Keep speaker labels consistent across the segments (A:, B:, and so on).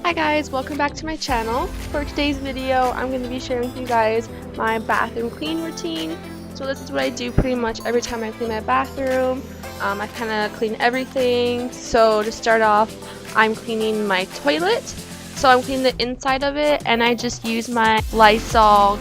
A: Hi guys, welcome back to my channel. For today's video, I'm going to be sharing with you guys my bathroom clean routine. So this is what I do pretty much every time I clean my bathroom. I kind of clean everything. So to start off, I'm cleaning my toilet. So I'm cleaning the inside of it, and I just use my Lysol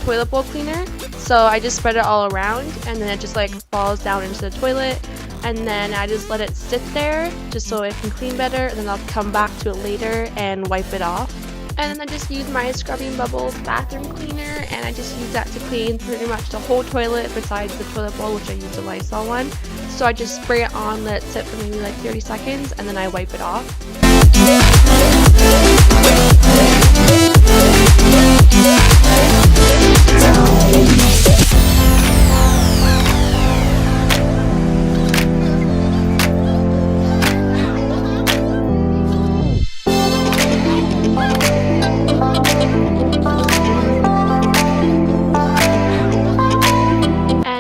A: toilet bowl cleaner. So I just spread it all around, and then it just like falls down into the toilet. And then I just let it sit there just so it can clean better, and then I'll come back to it later and wipe it off. And then I just use my Scrubbing Bubbles bathroom cleaner, and I just use that to clean pretty much the whole toilet besides the toilet bowl, which I use the Lysol one. So I just spray it on, let it sit for maybe like 30 seconds, and then I wipe it off.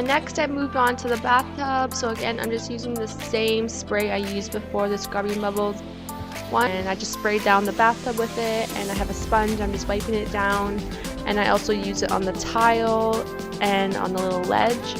A: Next, I moved on to the bathtub. So again, I'm just using the same spray I used before, the Scrubbing Bubbles one, and I just sprayed down the bathtub with it, and I have a sponge. I'm just wiping it down, and I also use it on the tile and on the little ledge.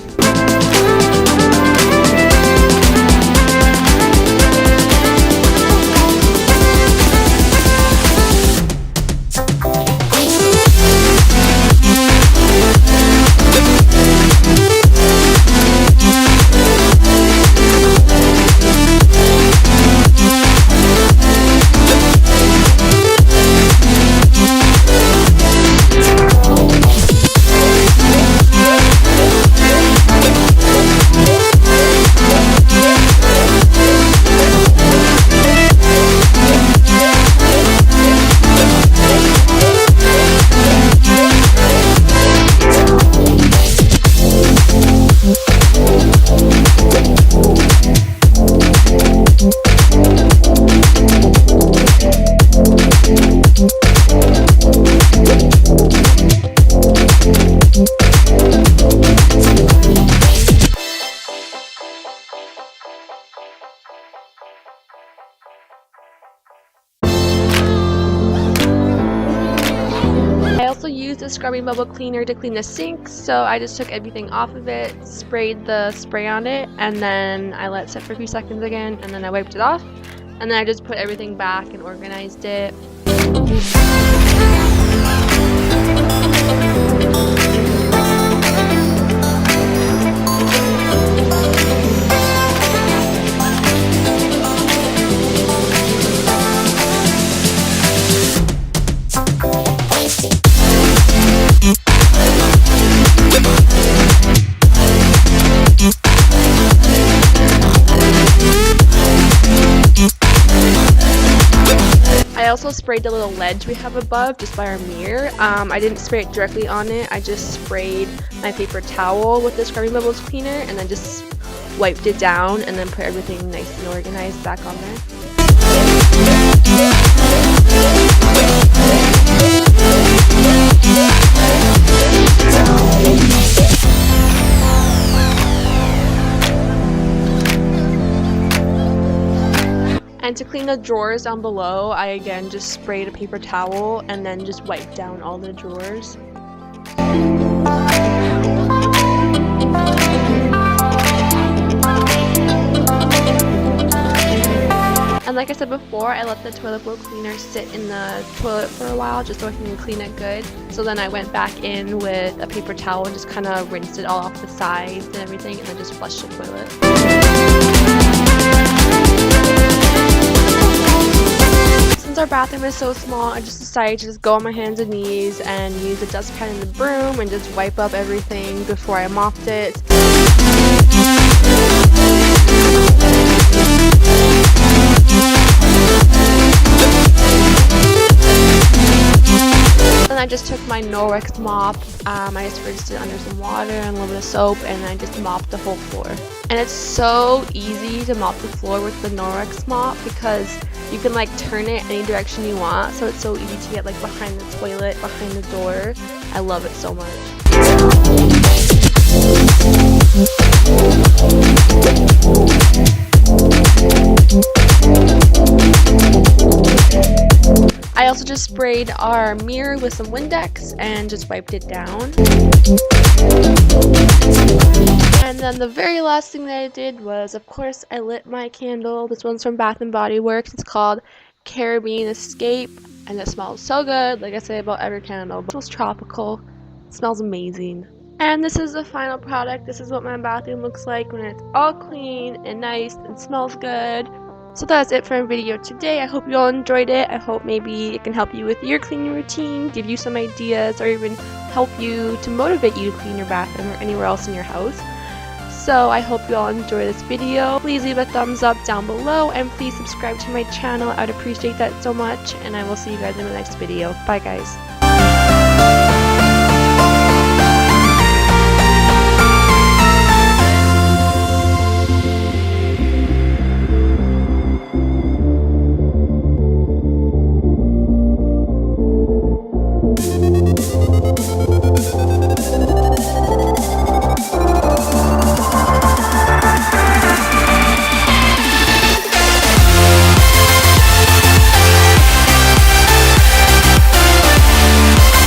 A: I also used the Scrubbing Bubble cleaner to clean the sink, so I just took everything off of it, sprayed the spray on it, and then I let it sit for a few seconds again, and then I wiped it off, and then I just put everything back and organized it. I also sprayed the little ledge we have above just by our mirror. I didn't spray it directly on it. I just sprayed my paper towel with the Scrubbing Bubbles cleaner, and then just wiped it down, and then put everything nice and organized back on there. And to clean the drawers down below, I again just sprayed a paper towel and then just wiped down all the drawers. And like I said before, I let the toilet bowl cleaner sit in the toilet for a while just so I can clean it good. So then I went back in with a paper towel and just kind of rinsed it all off the sides and everything, and then just flushed the toilet. Since our bathroom is so small, I just decided to just go on my hands and knees and use the dustpan and the broom and just wipe up everything before I mopped it. Then I just took my Norwex Mop, I just rinsed it under some water and a little bit of soap, and I just mopped the whole floor. And it's so easy to mop the floor with the Norwex Mop because you can like turn it any direction you want, so it's so easy to get like behind the toilet, behind the door. I love it so much. I also just sprayed our mirror with some Windex and just wiped it down. And then the very last thing that I did was, of course, I lit my candle. This one's from Bath & Body Works. It's called Caribbean Escape, and it smells so good. Like I say about every candle, but it smells tropical. It smells amazing. And this is the final product. This is what my bathroom looks like when it's all clean and nice and smells good. So that's it for my video today. I hope you all enjoyed it. I hope maybe it can help you with your cleaning routine, give you some ideas, or even help you to motivate you to clean your bathroom or anywhere else in your house. So I hope you all enjoy this video. Please leave a thumbs up down below and please subscribe to my channel. I'd appreciate that so much, and I will see you guys in the next video. Bye guys.